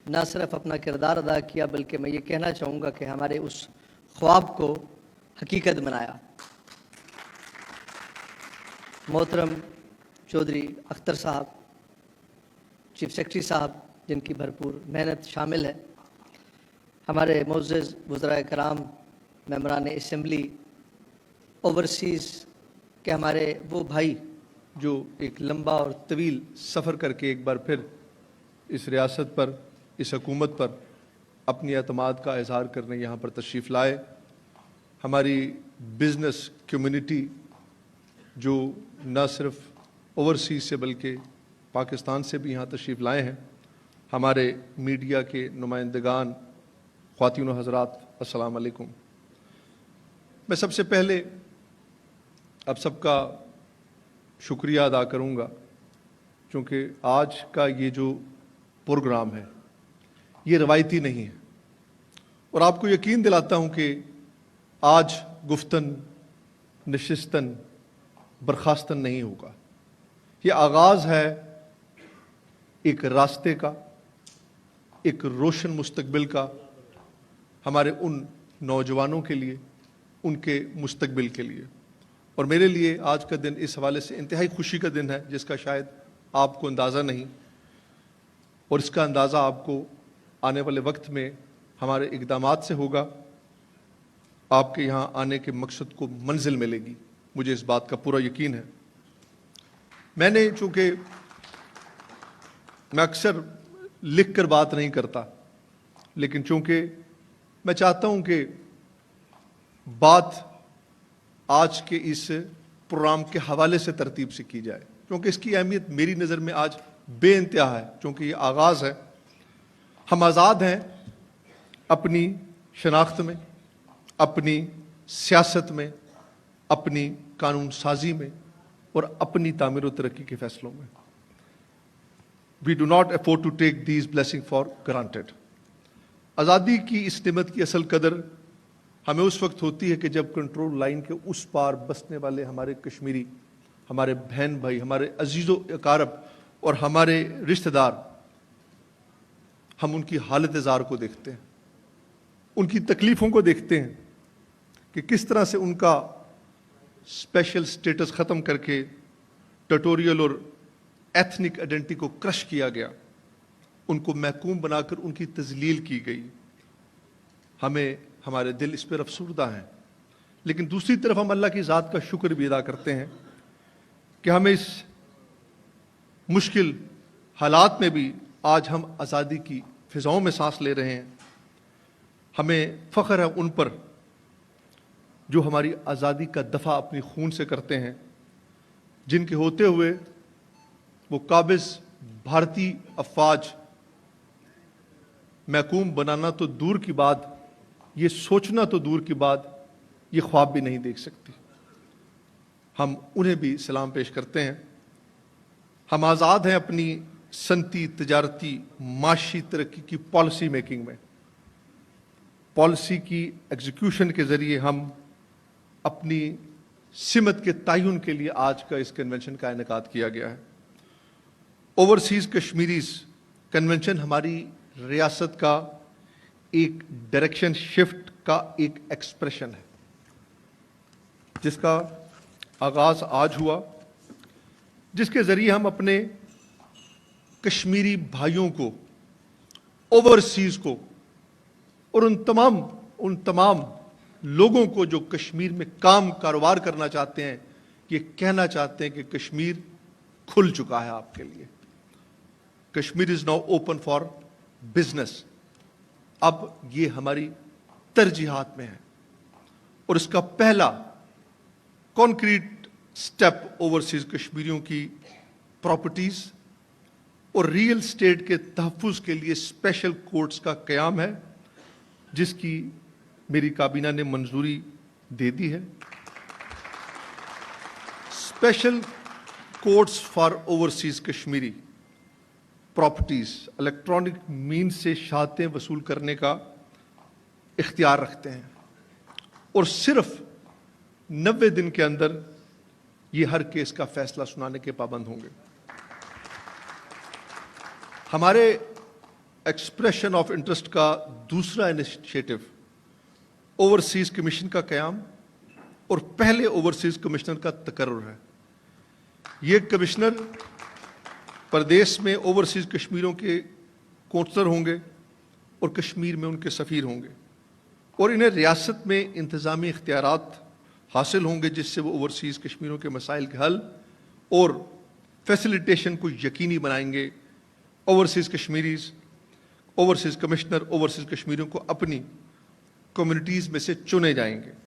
نہ صرف اپنا کردار ادا کیا بلکہ میں یہ کہنا چاہوں گا کہ ہمارے اس خواب کو حقیقت بنایا۔ محترم چودھری اختر صاحب، چیف سیکرٹری صاحب جن کی بھرپور محنت شامل ہے، ہمارے معزز وزراء کرام، ممبران اسمبلی، اوورسیز کے ہمارے وہ بھائی جو ایک لمبا اور طویل سفر کر کے ایک بار پھر اس ریاست پر، اس حکومت پر اپنی اعتماد کا اظہار کرنے یہاں پر تشریف لائے، ہماری بزنس کمیونٹی جو نہ صرف اوورسیز سے بلکہ پاکستان سے بھی یہاں تشریف لائے ہیں، ہمارے میڈیا کے نمائندگان، خواتین و حضرات، السلام علیکم۔ میں سب سے پہلے اب سب کا شکریہ ادا کروں گا، چونکہ آج کا یہ جو پروگرام ہے یہ روایتی نہیں ہے، اور آپ کو یقین دلاتا ہوں کہ آج گفتن، نشستن، برخاستن نہیں ہوگا۔ یہ آغاز ہے ایک راستے کا، ایک روشن مستقبل کا، ہمارے ان نوجوانوں کے لیے، ان کے مستقبل کے لیے۔ اور میرے لیے آج کا دن اس حوالے سے انتہائی خوشی کا دن ہے، جس کا شاید آپ کو اندازہ نہیں، اور اس کا اندازہ آپ کو آنے والے وقت میں ہمارے اقدامات سے ہوگا۔ آپ کے یہاں آنے کے مقصد کو منزل ملے گی، مجھے اس بات کا پورا یقین ہے۔ میں نے چونکہ میں اکثر لکھ کر بات نہیں کرتا، لیکن چونکہ میں چاہتا ہوں کہ بات آج کے اس پروگرام کے حوالے سے ترتیب سے کی جائے، کیونکہ اس کی اہمیت میری نظر میں آج بے انتہا ہے، چونکہ یہ آغاز ہے۔ ہم آزاد ہیں اپنی شناخت میں، اپنی سیاست میں، اپنی قانون سازی میں، اور اپنی تعمیر و ترقی کے فیصلوں میں۔ We do not afford to take these blessings for granted۔ آزادی کی اس نعمت کی اصل قدر ہمیں اس وقت ہوتی ہے کہ جب کنٹرول لائن کے اس پار بسنے والے ہمارے کشمیری، ہمارے بہن بھائی، ہمارے عزیز و اقارب اور ہمارے رشتہ دار، ہم ان کی حالت زار کو دیکھتے ہیں، ان کی تکلیفوں کو دیکھتے ہیں کہ کس طرح سے ان کا اسپیشل سٹیٹس ختم کر کے ٹیٹوریل اور ایتھنک آئیڈینٹی کو کرش کیا گیا، ان کو محکوم بنا کر ان کی تذلیل کی گئی۔ ہمیں، ہمارے دل اس پر افسردہ ہیں، لیکن دوسری طرف ہم اللہ کی ذات کا شکر بھی ادا کرتے ہیں کہ ہمیں اس مشکل حالات میں بھی آج ہم آزادی کی فضاؤں میں سانس لے رہے ہیں۔ ہمیں فخر ہے ان پر جو ہماری آزادی کا دفاع اپنی خون سے کرتے ہیں، جن کے ہوتے ہوئے وہ قابض بھارتی افواج محکوم بنانا تو دور کی بات، یہ سوچنا تو دور کی بات، یہ خواب بھی نہیں دیکھ سکتی۔ ہم انہیں بھی سلام پیش کرتے ہیں۔ ہم آزاد ہیں اپنی صنعتی، تجارتی، معاشی ترقی کی پالیسی میکنگ میں۔ پالیسی کی ایگزیکیوشن کے ذریعے ہم اپنی سمت کے تعین کے لیے آج کا اس کنونشن کا انعقاد کیا گیا ہے۔ اوورسیز کشمیریز کنونشن ہماری ریاست کا ایک ڈائریکشن شفٹ کا ایک ایکسپریشن ہے، جس کا آغاز آج ہوا، جس کے ذریعے ہم اپنے کشمیری بھائیوں کو، اوورسیز کو، اور ان تمام لوگوں کو جو کشمیر میں کام کاروبار کرنا چاہتے ہیں، یہ کہنا چاہتے ہیں کہ کشمیر کھل چکا ہے آپ کے لیے۔ Kashmir is now open for business. اب یہ ہماری ترجیحات میں ہے، اور اس کا پہلا کانکریٹ سٹیپ اوورسیز کشمیریوں کی پراپرٹیز اور ریئل اسٹیٹ کے تحفظ کے لیے اسپیشل کورٹس کا قیام ہے، جس کی میری کابینہ نے منظوری دے دی ہے۔ Special courts for overseas Kashmiri properties electronic مین سے شہادتیں وصول کرنے کا اختیار رکھتے ہیں، اور صرف 90 دن کے اندر یہ ہر کیس کا فیصلہ سنانے کے پابند ہوں گے۔ ہمارے ایکسپریشن آف انٹرسٹ کا دوسرا انیشیٹو اوورسیز کمیشن کا قیام اور پہلے اوورسیز کمشنر کا تقرر ہے. یہ کمشنر پردیش میں اوورسیز کشمیریوں کے کونسلر ہوں گے اور کشمیر میں ان کے سفیر ہوں گے، اور انہیں ریاست میں انتظامی اختیارات حاصل ہوں گے جس سے وہ اوورسیز کشمیریوں کے مسائل کے حل اور فیسیلیٹیشن کو یقینی بنائیں گے. اوورسیز کمشنر اوورسیز کشمیریوں کو اپنی کمیونٹیز میں سے چنے جائیں گے.